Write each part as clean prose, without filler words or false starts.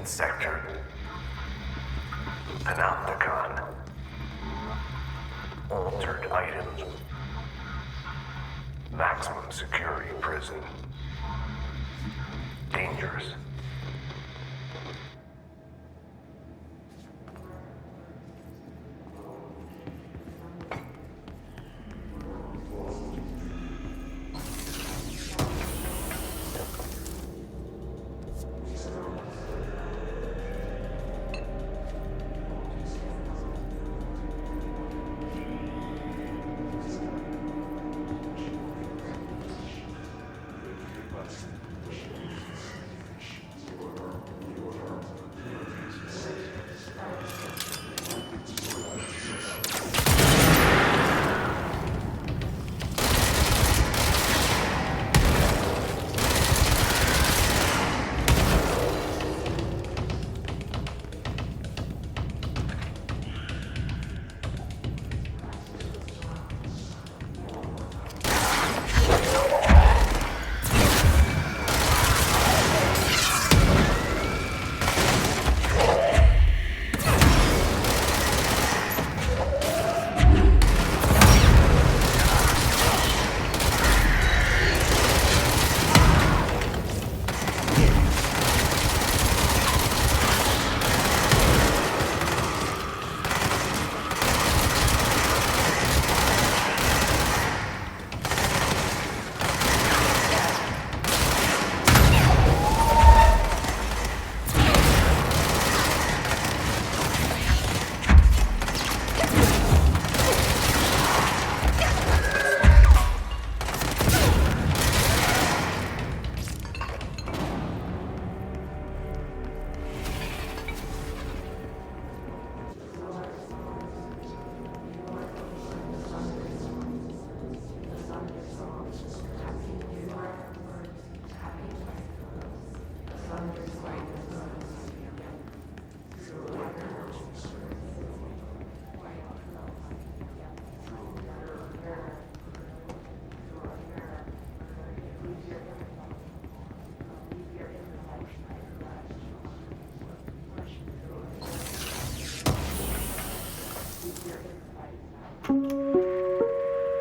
sector. Panopticon. Altered items. Maximum security prison. Dangerous.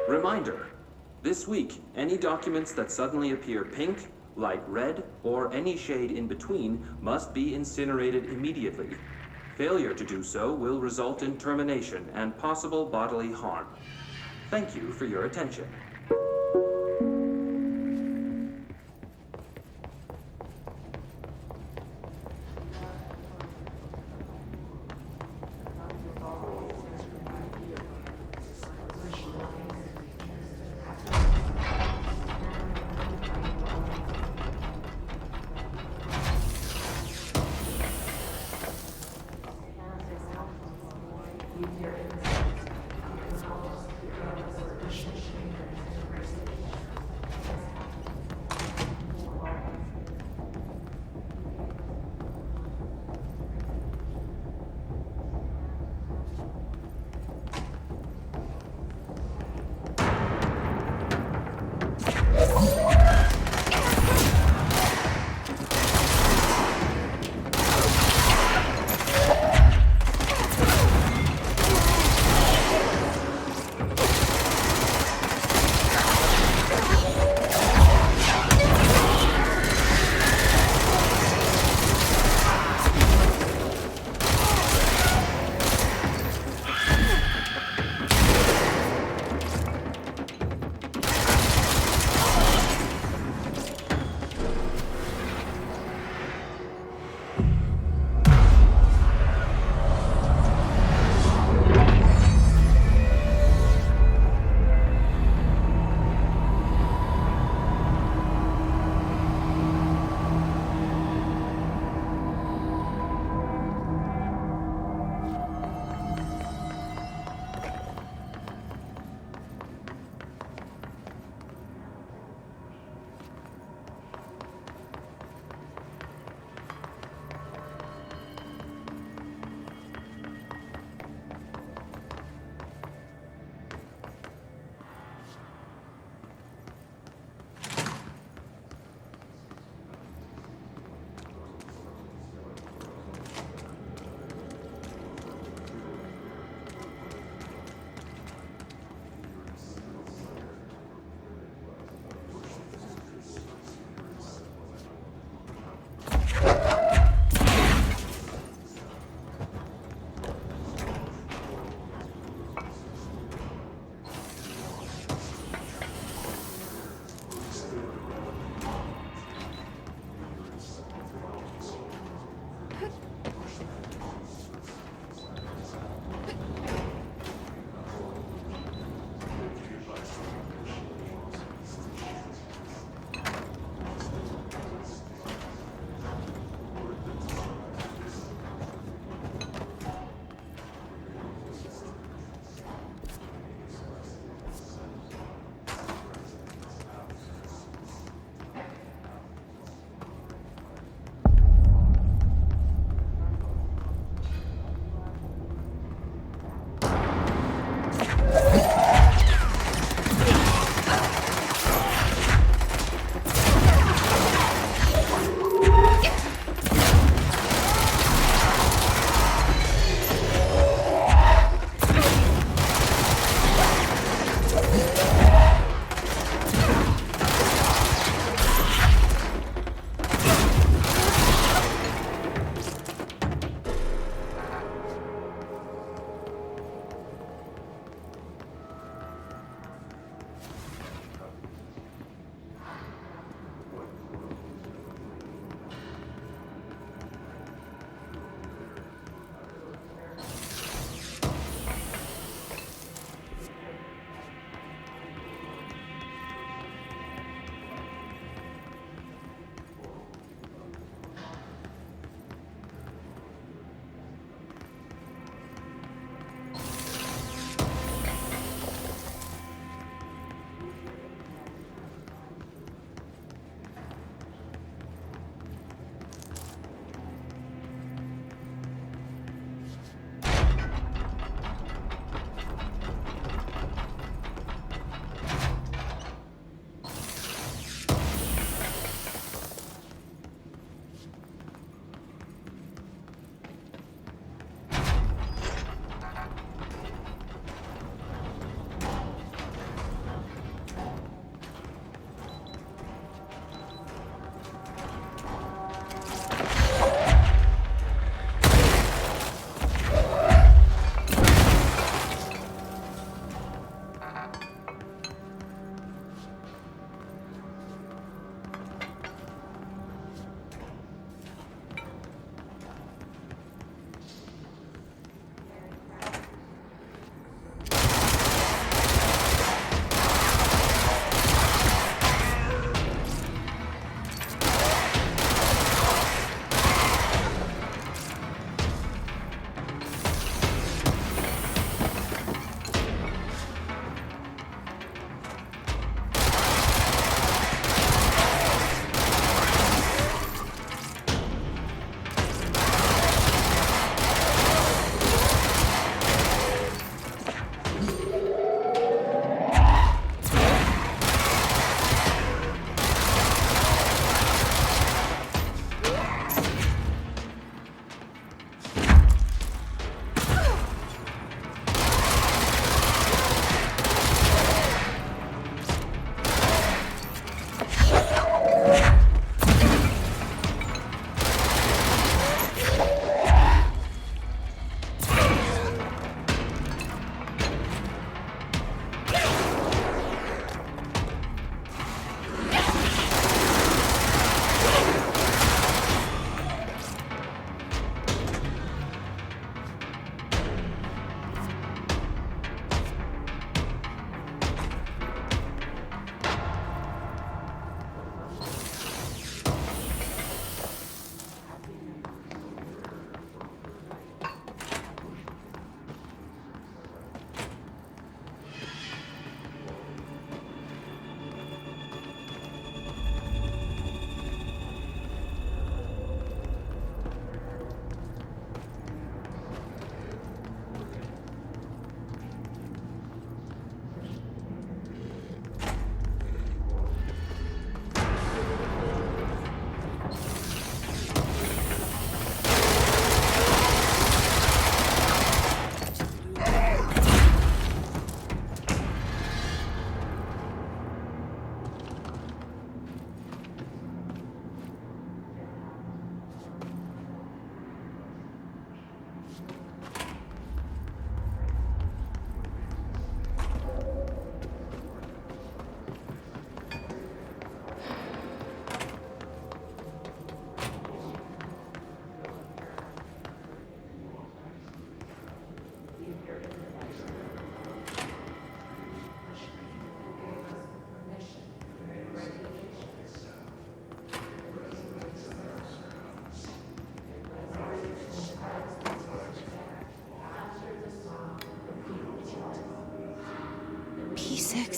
Reminder, this week, any documents that suddenly appear pink, light red, or any shade in between must be incinerated immediately. Failure to do so will result in termination and possible bodily harm. Thank you for your attention.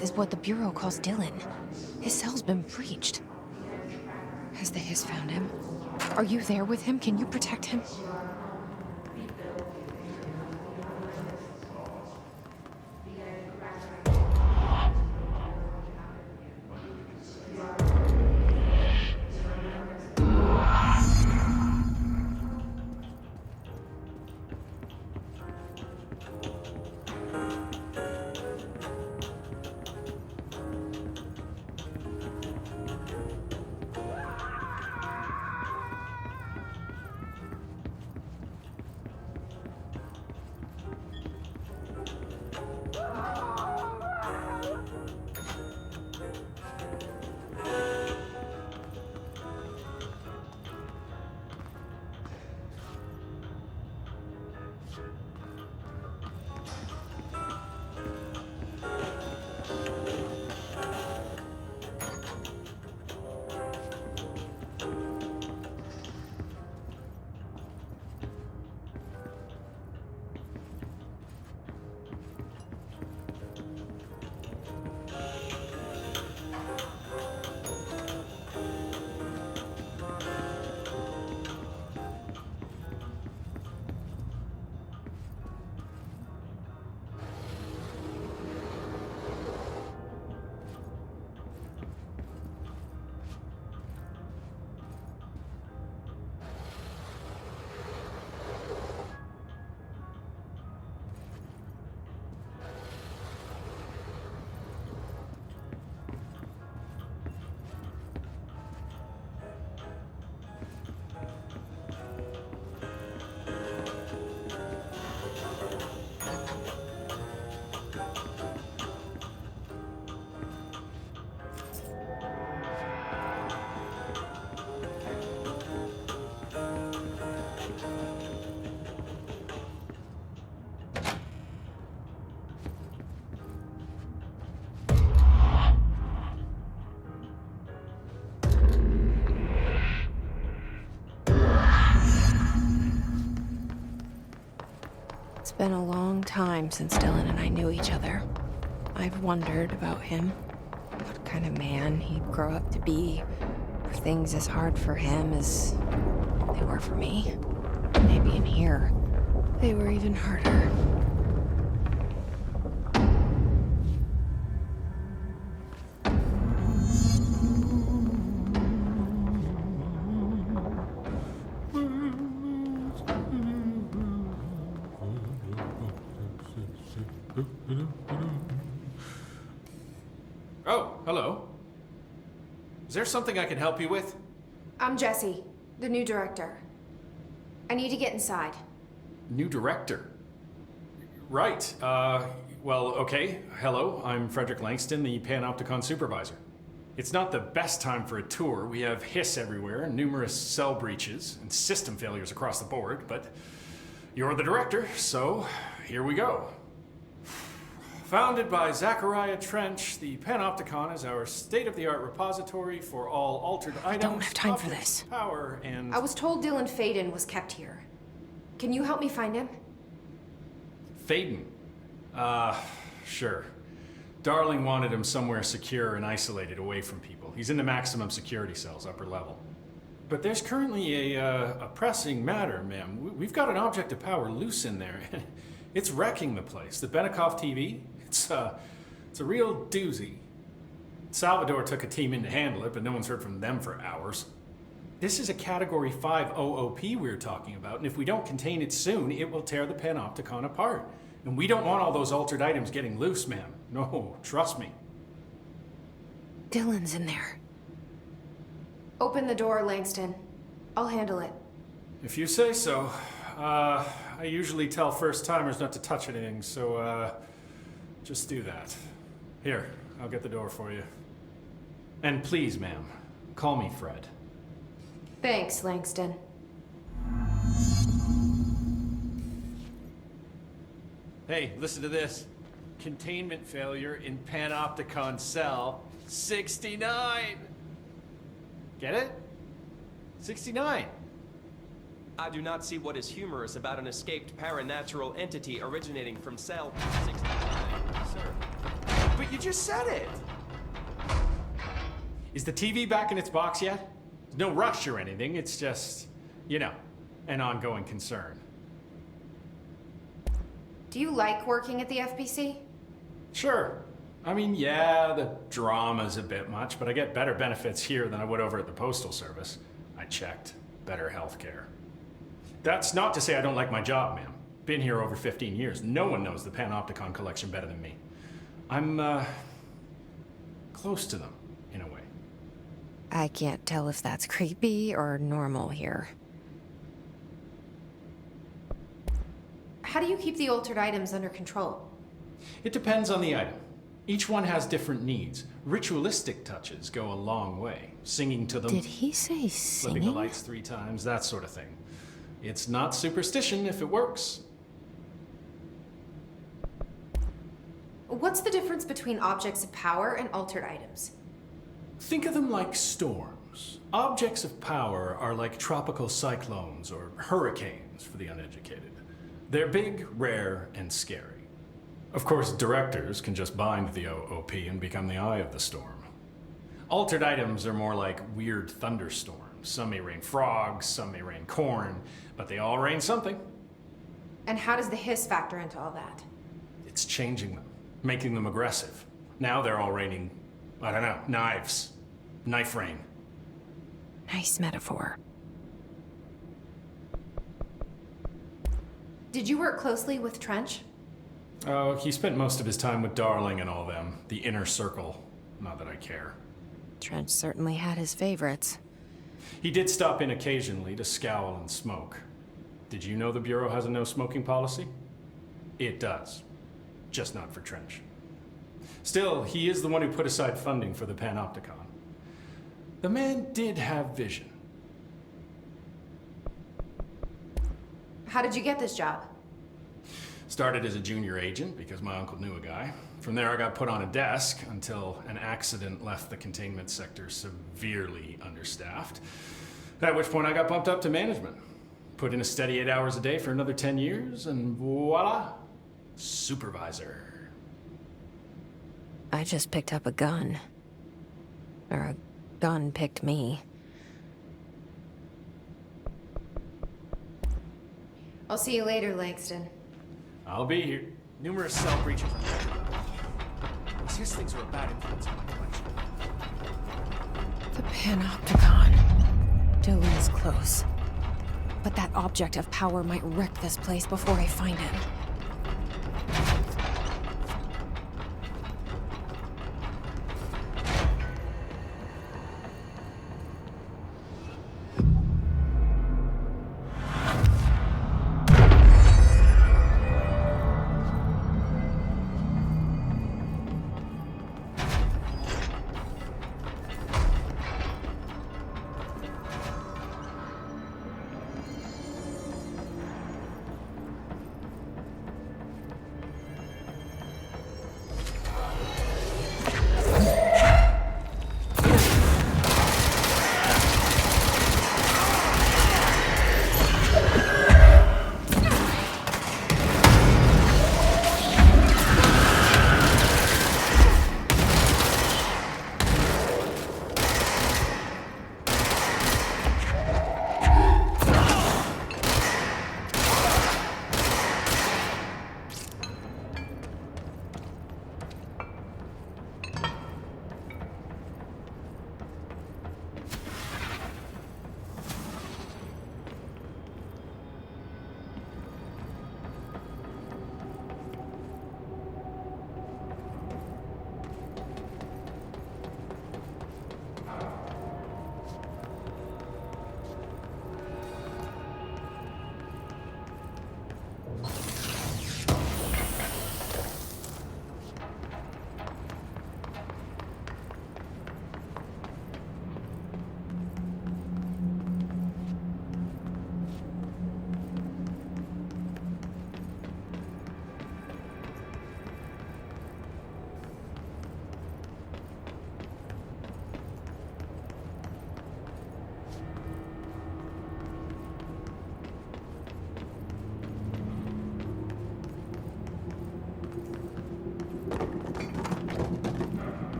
this is what the Bureau calls Dylan. His cell's been breached. Has the Hiss found him? Are you there with him? Can you protect him? It's been a long time since Dylan and I knew each other. I've wondered about him, what kind of man he'd grow up to be. Were things as hard for him as they were for me? Maybe in here, they were even harder. Oh, hello. Is there something I can help you with? I'm Jesse, the new director. I need to get inside. New director? Right, well, okay. Hello, I'm Frederick Langston, the Panopticon supervisor. It's not the best time for a tour. We have hiss everywhere, numerous cell breaches, and system failures across the board, but you're the director, so here we go. Founded by Захария Тренч, the Panopticon is our state-of-the-art repository for all altered items, don't have time for objects, this. Power, and... I was told Dylan Feyden was kept here. Can you help me find him? Feyden? Sure. Darling wanted him somewhere secure and isolated away from people. He's in the maximum security cells, upper level. But there's currently a pressing matter, ma'am. We've got an object of power loose in there. It's wrecking the place. The Benikoff TV, it's a real doozy. Salvador took a team in to handle it, but no one's heard from them for hours. This is a Category 5 OOP we're talking about, and if we don't contain it soon, it will tear the Panopticon apart. And we don't want all those altered items getting loose, ma'am. No, trust me. Dylan's in there. Open the door, Langston. I'll handle it. If you say so. I usually tell first-timers not to touch anything, so, just do that. Here, I'll get the door for you. And please, ma'am, call me Fred. Thanks, Langston. Hey, listen to this. Containment failure in Panopticon cell 69. Get it? 69. I do not see what is humorous about an escaped paranatural entity originating from cell 69, sir. But You just said it. Is the TV back in its box yet? There's no rush or anything, it's just, you know, an ongoing concern. Do you like working at the FBC? Sure. I mean, yeah, the drama's a bit much, but I get better benefits here than I would over at the Postal Service. I checked. Better healthcare. That's not to say I don't like my job, ma'am. Been here over 15 years. No one knows the Panopticon collection better than me. I'm, close to them, in a way. I can't tell if that's creepy or normal here. How do you keep the altered items under control? It depends on the item. Each one has different needs. Ritualistic touches go a long way. Singing to them. Did he say Flipping the singing? lights 3 times, that sort of thing. It's not superstition if it works. What's the difference between objects of power and altered items? Think of them like storms. Objects of power are like tropical cyclones or hurricanes for the uneducated. They're big, rare, and scary. Of course, directors can just bind the OOP and become the eye of the storm. Altered items are more like weird thunderstorms. Some may rain frogs, some may rain corn, but they all rain something. And how does the hiss factor into all that? It's changing them, making them aggressive. Now they're all raining, I don't know, knives. Knife rain. Nice metaphor. Did you work closely with Trench? Oh, he spent most of his time with Darling and all them. The inner circle. Not that I care. Trench certainly had his favorites. He did stop in occasionally to scowl and smoke. Did you know the Bureau has a no-smoking policy? It does. Just not for Trench. Still, he is the one who put aside funding for the Panopticon. The man did have vision. How did you get this job? Started as a junior agent because my uncle knew a guy. From there I got put on a desk until an accident left the containment sector severely understaffed. At which point I got bumped up to management. Put in a steady 8 hours a day for another 10 years and voila, supervisor. I just picked up a gun. Or a gun picked me. I'll see you later, Langston. I'll be here. Numerous cell breaches. These hiss things were a bad influence on my collection. The Panopticon. Dylan's close. But that object of power might wreck this place before I find him.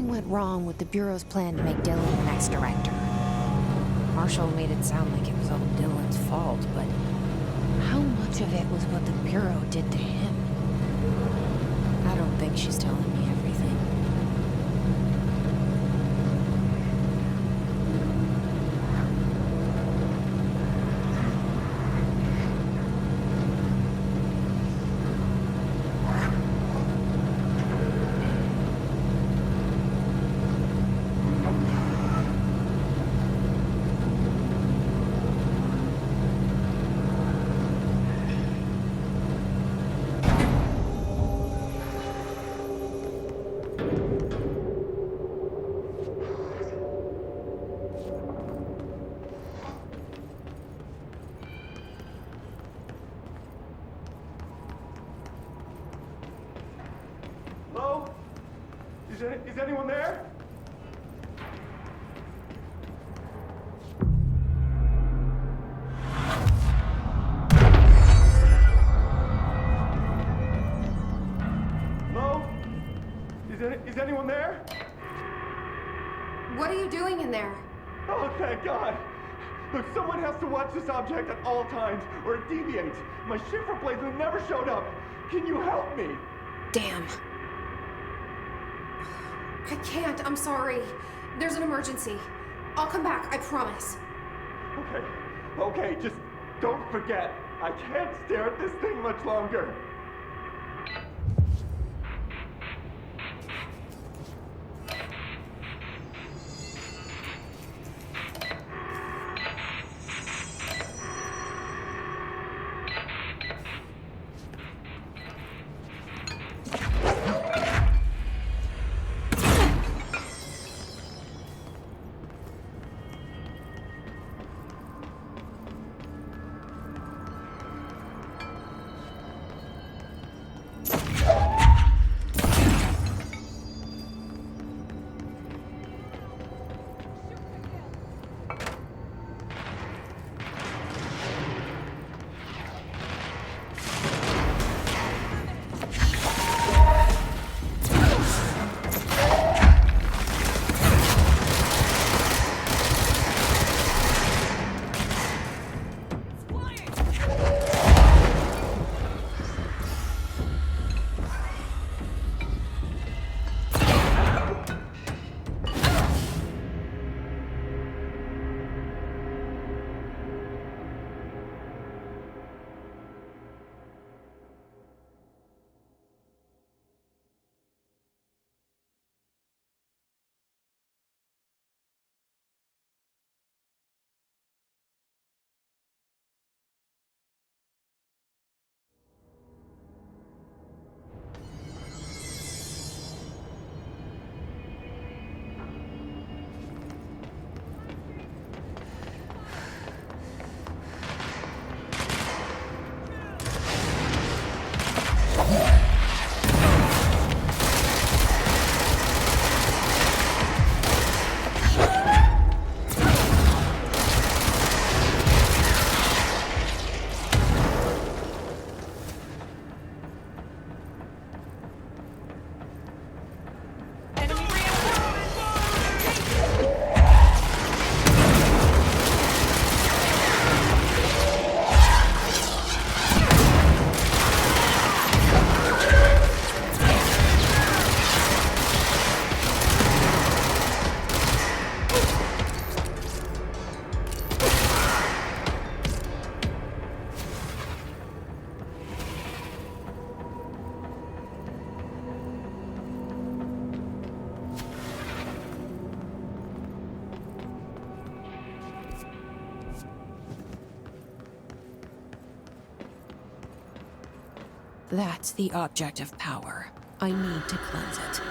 Something went wrong with the Bureau's plan to make Dylan the next director. Marshall made it sound like it was all Dylan's fault, but how much of it was what the Bureau did to him? I don't think she's telling me everything. Hello? Is anyone there? Hello? Is anyone there? What are you doing in there? Oh, thank God. Look, someone has to watch this object at all times, or it deviates. My shift replacement never showed up. Can you help me? Damn. I can't, I'm sorry. There's an emergency. I'll come back, I promise. Okay, just don't forget. I can't stare at this thing much longer. That's the object of power. I need to cleanse it.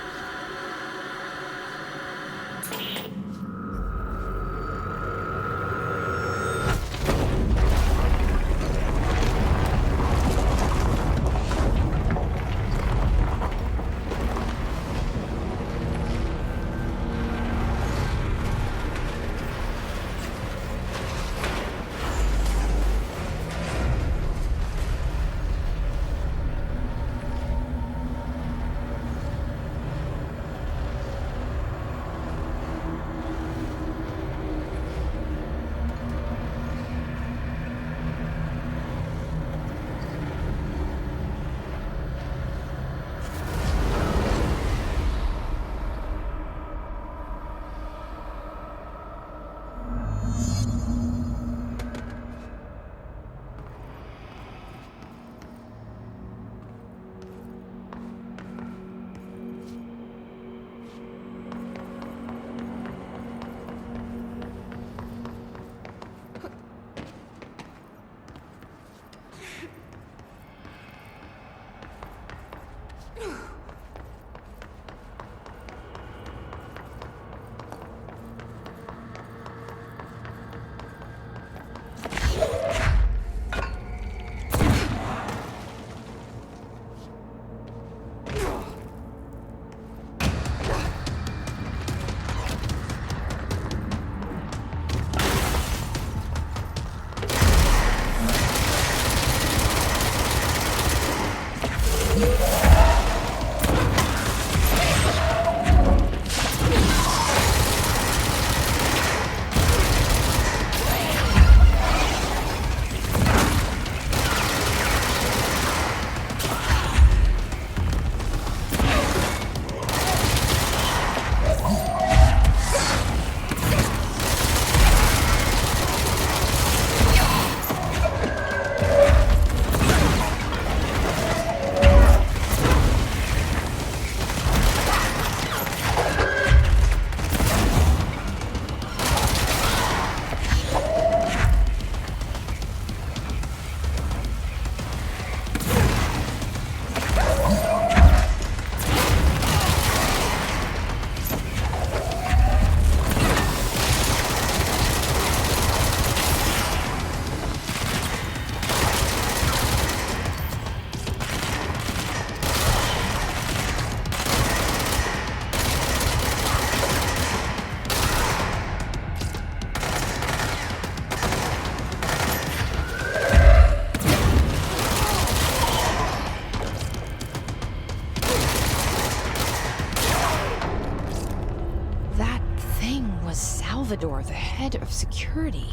Salvador, the head of security.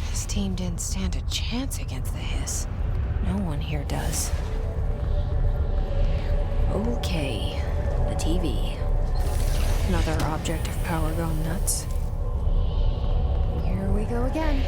His team didn't stand a chance against the Hiss. No one here does. Okay, the TV. Another object of power gone nuts. Here we go again.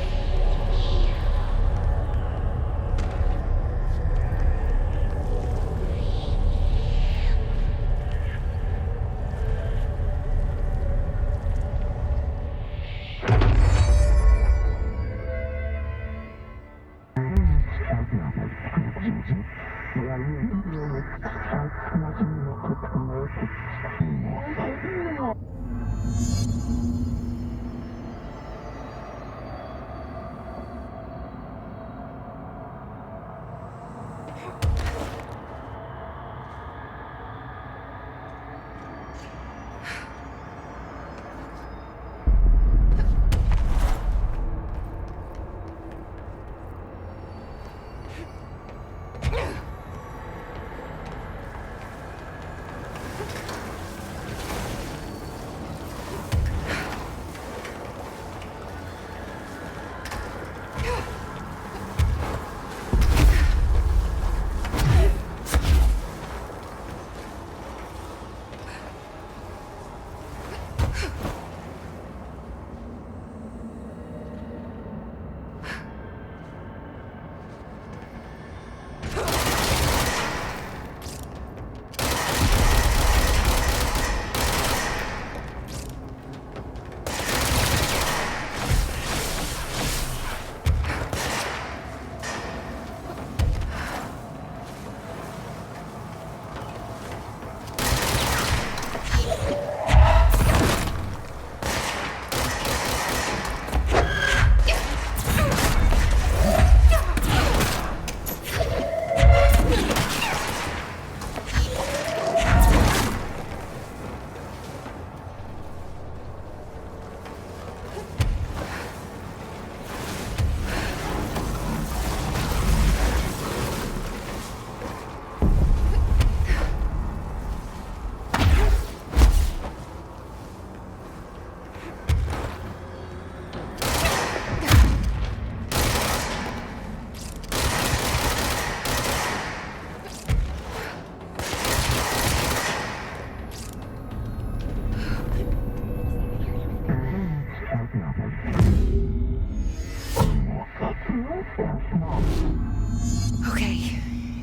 Okay,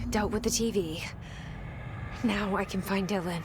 dealt with the TV. Now I can find Dylan.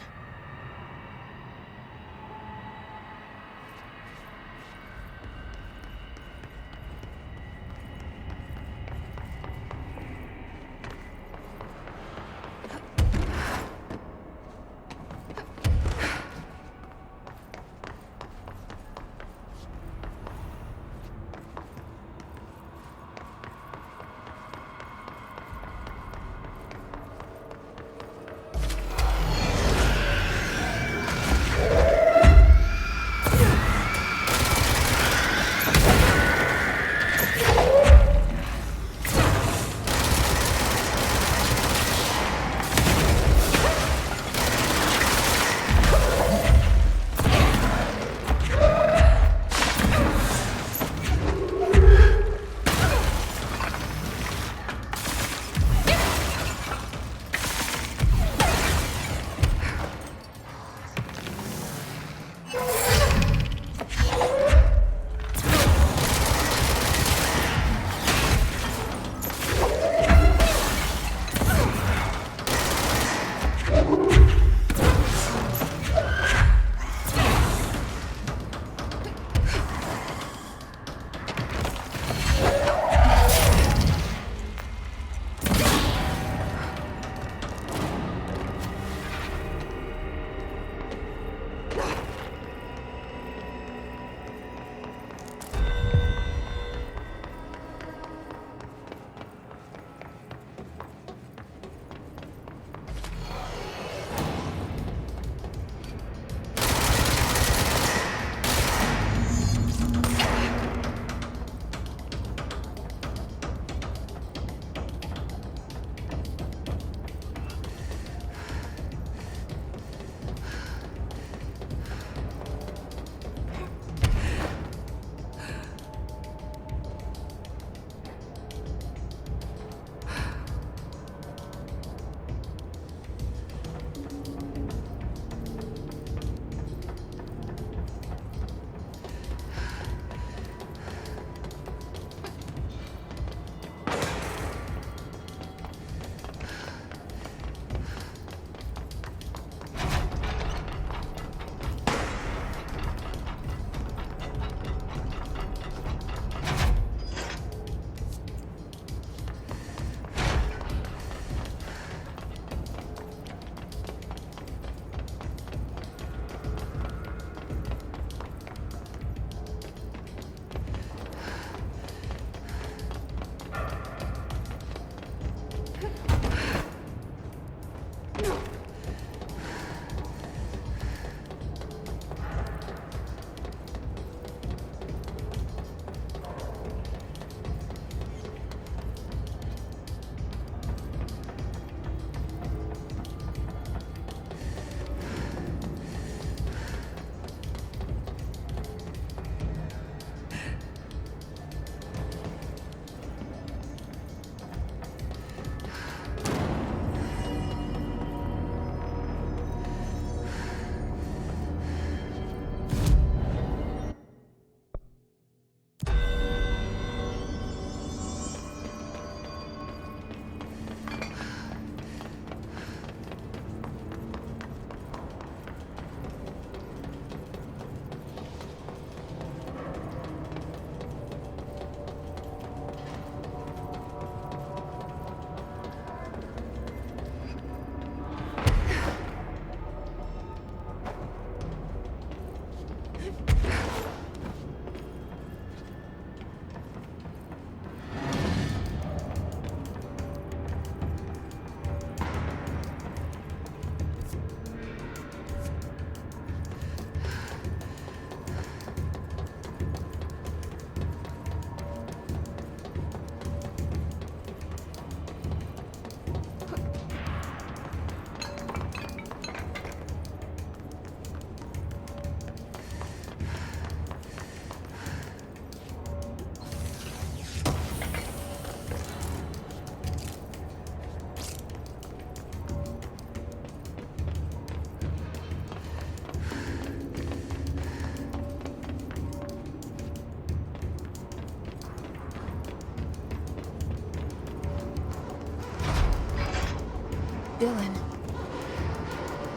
Dylan.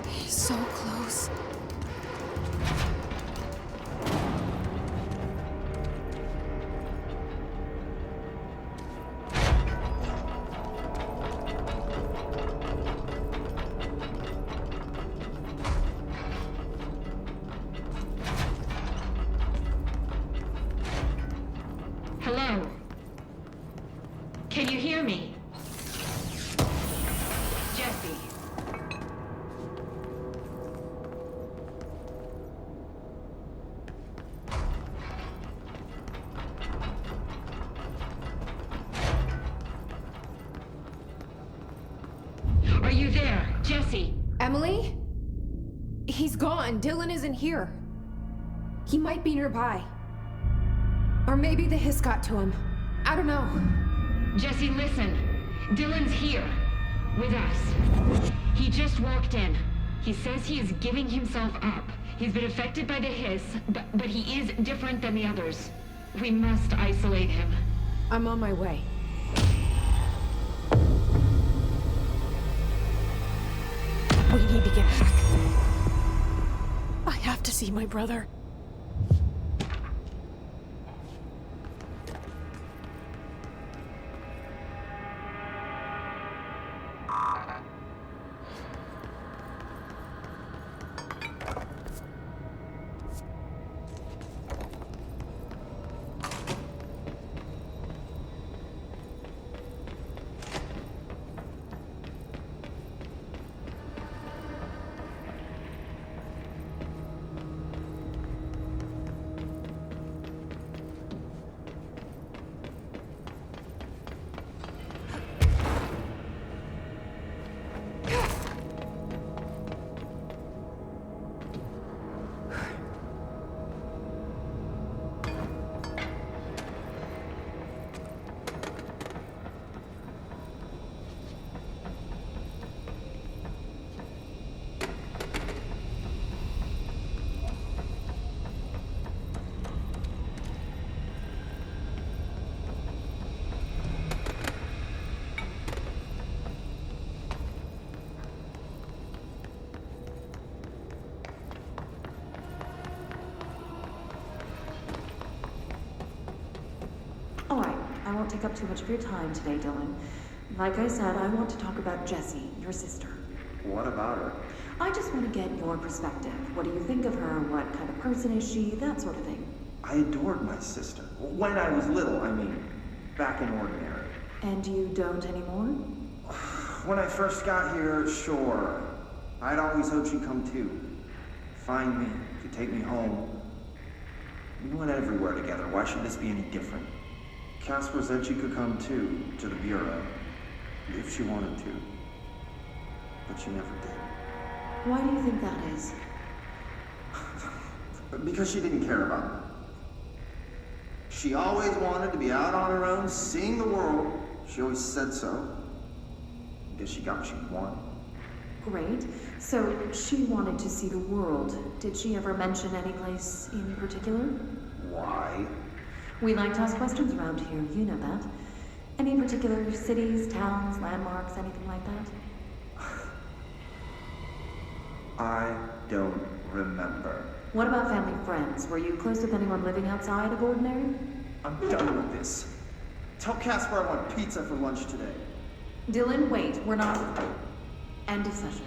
He's so close. Hello? Can you hear me? Jesse. Are you there, Jesse? Emily? He's gone. Dylan isn't here. He might be nearby. Or maybe the hiss got to him. I don't know. Jesse, listen. Dylan's here. With us. He just walked in. He says he is giving himself up. He's been affected by the hiss, but he is different than the others. We must isolate him. I'm on my way. We need to get back. I have to see my brother. Alright, I won't take up too much of your time today, Dylan. Like I said, I want to talk about Jessie, your sister. What about her? I just want to get your perspective. What do you think of her? What kind of person is she? That sort of thing. I adored my sister. When I was little, I mean. Back in Ordinary. And you don't anymore? When I first got here, sure. I'd always hoped she'd come too. Find me, to take me home. We went everywhere together. Why should this be any different? Casper said she could come too, to the Bureau. If she wanted to. But she never did. Why do you think that is? Because she didn't care about me. She always wanted to be out on her own, seeing the world. She always said so. Guess she got what she wanted. Great. So she wanted to see the world. Did she ever mention any place in particular? Why? We like to ask questions around here, you know that. Any particular cities, towns, landmarks, anything like that? I don't remember. What about family friends? Were you close with anyone living outside of Ordinary? I'm done with this. Tell Casper I want pizza for lunch today. Dylan, wait. We're not... End of session.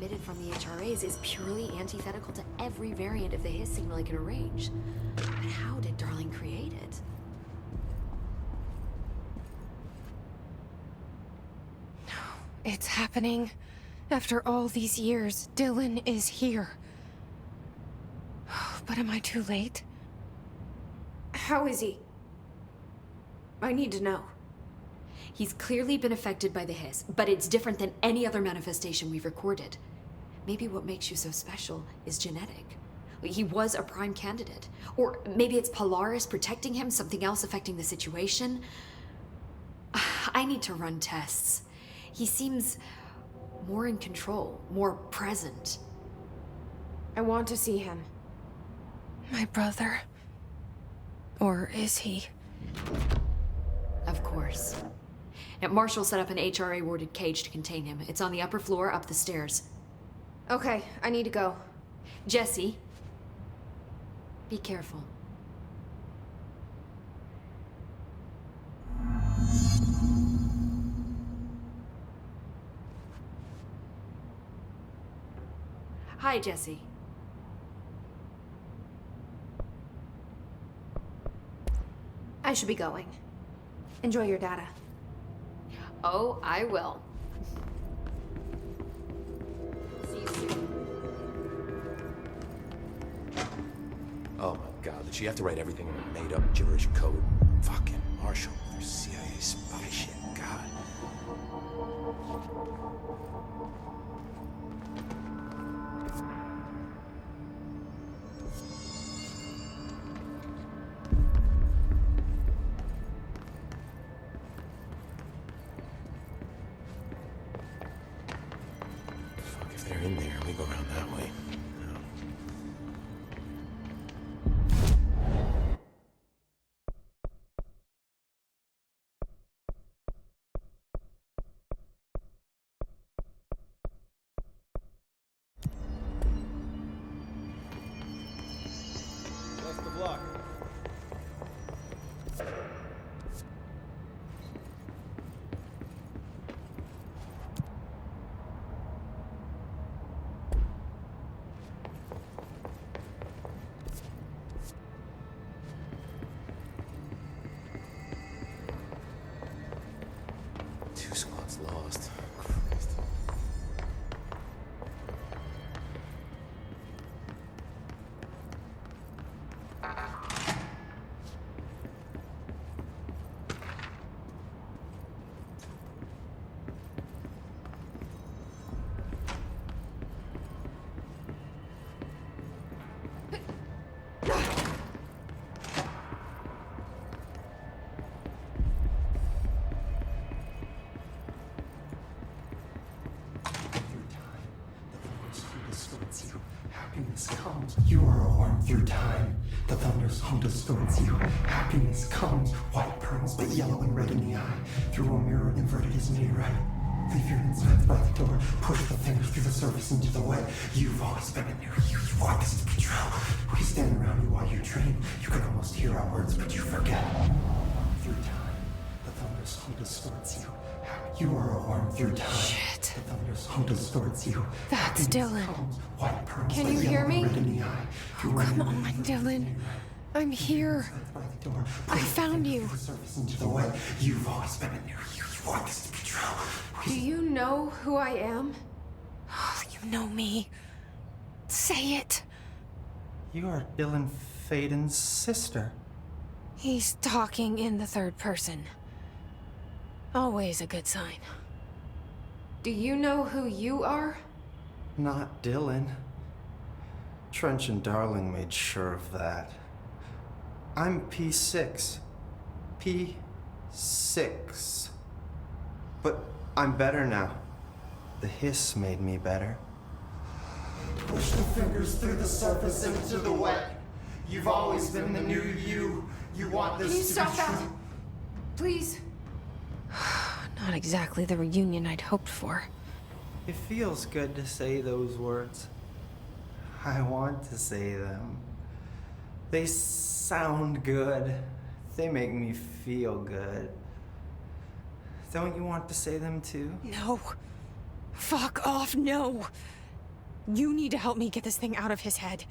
emitted from the HRAs is purely antithetical to every variant of the Hiss signal it can arrange. But how did Darling create it? It's happening. After all these years, Dylan is here. But am I too late? How is he? I need to know. He's clearly been affected by the Hiss, but it's different than any other manifestation we've recorded. Maybe what makes you so special is genetic. He was a prime candidate. Or maybe it's Polaris protecting him, something else affecting the situation. I need to run tests. He seems more in control, more present. I want to see him. My brother? Or is he? Of course. Now, Marshall set up an HRA-warded cage to contain him. It's on the upper floor, up the stairs. Okay, I need to go. Jesse, be careful. Hi, Jesse. I should be going. Enjoy your data. Oh, I will. See you soon. Oh my god, did she have to write everything in a made-up gibberish code? Fucking Marshall, their CIA spy shit, god. They're in there. We go around that way. Best of luck. Two squads lost. Christ. Happiness comes, you are a worm through time. The thunder's home distorts you. Happiness comes, white pearls, but yellow and red in the eye. Through a mirror inverted is me right. Leave your insides by the door, push the fingers through the surface into the wet. You've always been near you want this to be true. We stand around you while you dream. You can almost hear our words, but you forget. Through time, the thunder's home distorts you. You are a worm through time. Shit. The thunder's home distorts you. That's Dylan. White pearls, Can but you yellow hear and me? red in the eye. Oh, come on, Dylan. I'm here. I found you. Into the way you've always been in there. You want this to be true. Do you know who I am? Oh, you know me. Say it. You are Dylan Feiden's sister. He's talking in the third person. Always a good sign. Do you know who you are? Not Dylan. Trench and Darling made sure of that. I'm P6. P6. But I'm better now. The hiss made me better. Push the fingers through the surface into the wet. You've always been the new you. You want this Can you to stop be that? true. Please. Not exactly the reunion I'd hoped for. It feels good to say those words. I want to say them. They sound good. They make me feel good. Don't you want to say them too? No. Fuck off, no. You need to help me get this thing out of his head.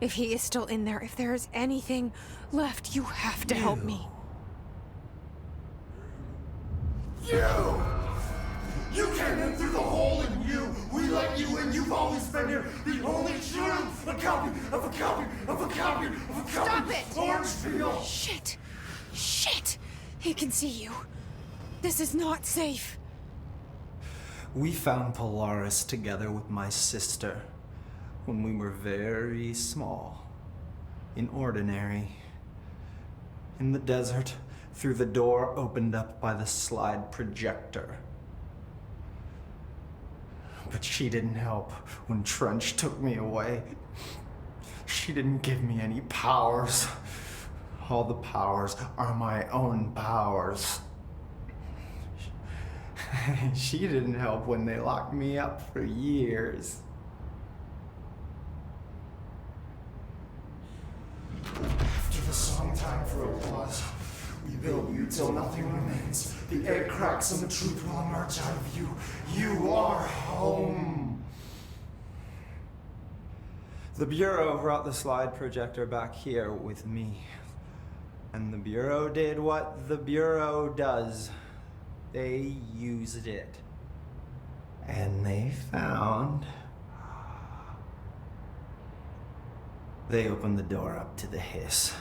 If he is still in there, if there is anything left, you have to help me. You came in through the hole in you. We let you in. You've always been here. The only truth. A copy of a copy of a copy of a copy. Stop it! Orange peel. Shit. Shit. He can see you. This is not safe. We found Polaris together with my sister when we were very small, in Ordinary, in the desert, through the door opened up by the slide projector. But she didn't help when Trench took me away. She didn't give me any powers. All the powers are my own powers. She didn't help when they locked me up for years. After the song time for applause, we build you till nothing remains. The egg cracks and the truth will emerge out of you. You are home. The Bureau brought the slide projector back here with me. And the Bureau did what the Bureau does. They used it. And they found... They opened the door up to the hiss.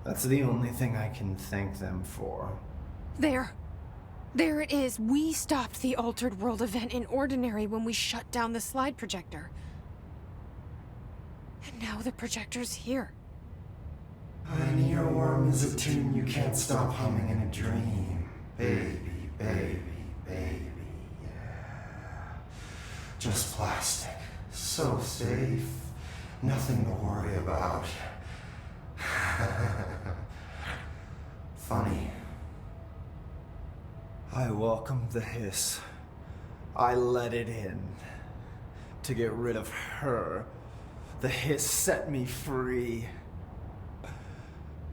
That's the only thing I can thank them for. There. There it is. We stopped the Altered World event in Ordinary when we shut down the slide projector. And now the projector's here. An earworm is a tune you can't stop humming in a dream. Baby, baby, baby, yeah. Just plastic. So safe. Nothing to worry about. Funny. I welcomed the hiss. I let it in. To get rid of her. The hiss set me free.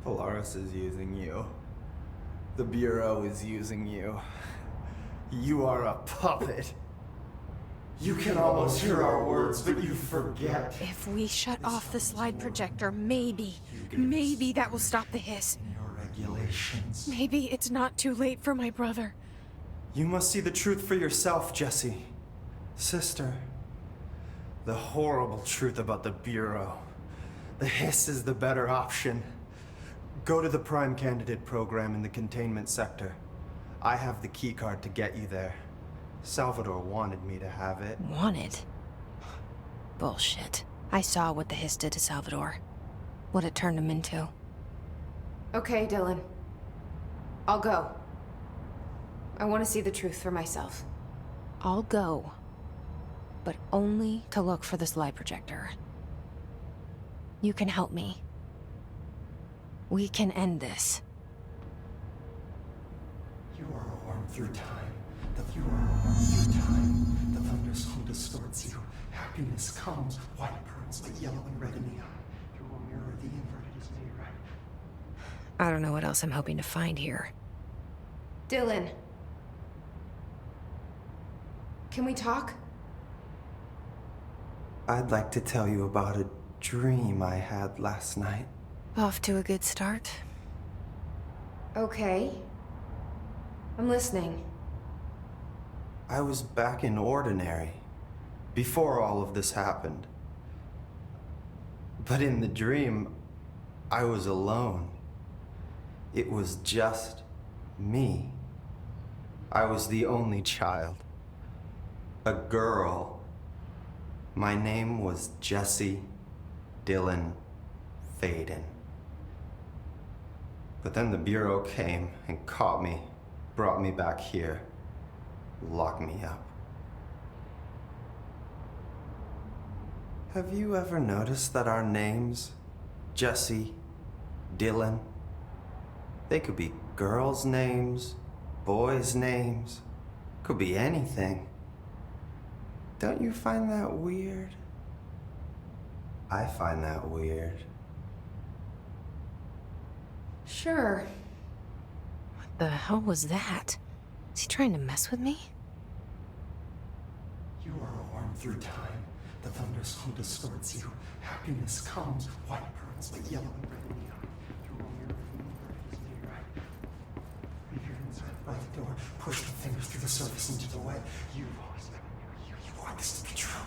Polaris is using you. The Bureau is using you. You are a puppet. You can almost hear our words, but you forget. If we shut off the slide projector, maybe that will stop the hiss. Your regulations. Maybe it's not too late for my brother. You must see the truth for yourself, Jesse. Sister. The horrible truth about the Bureau. The hiss is the better option. Go to the Prime Candidate program in the containment sector. I have the keycard to get you there. Salvador wanted me to have it. Wanted? Bullshit. I saw what the hiss did to Salvador. What it turned him into. Okay, Dylan. I'll go. I want to see the truth for myself. I'll go. But only to look for the slide projector. You can help me. We can end this. You are a worm through time. You are a worm through time. The thunderstorm distorts you. Happiness comes, white pearls, but yellow and red in the eye. Through a mirror, the inverted is made right. I don't know what else I'm hoping to find here. Dylan. Can we talk? I'd like to tell you about a dream I had last night. Off to a good start. Okay. I'm listening. I was back in Ordinary, before all of this happened. But in the dream, I was alone. It was just me. I was the only child. A girl. My name was Jesse Dylan Feyden. But then the Bureau came and caught me, brought me back here, locked me up. Have you ever noticed that our names, Jesse, Dylan, they could be girls' names, boys' names, could be anything. Don't you find that weird? I find that weird. Sure. What the hell was that? Is he trying to mess with me? You are a worm through time. The thunderstorm distorts you. Happiness comes, white pearls, but yellow and red in the eye. Through a mirror, right. Leave your inside by the door. Push the fingers through the surface into the way. You've always been here. You want this to be true.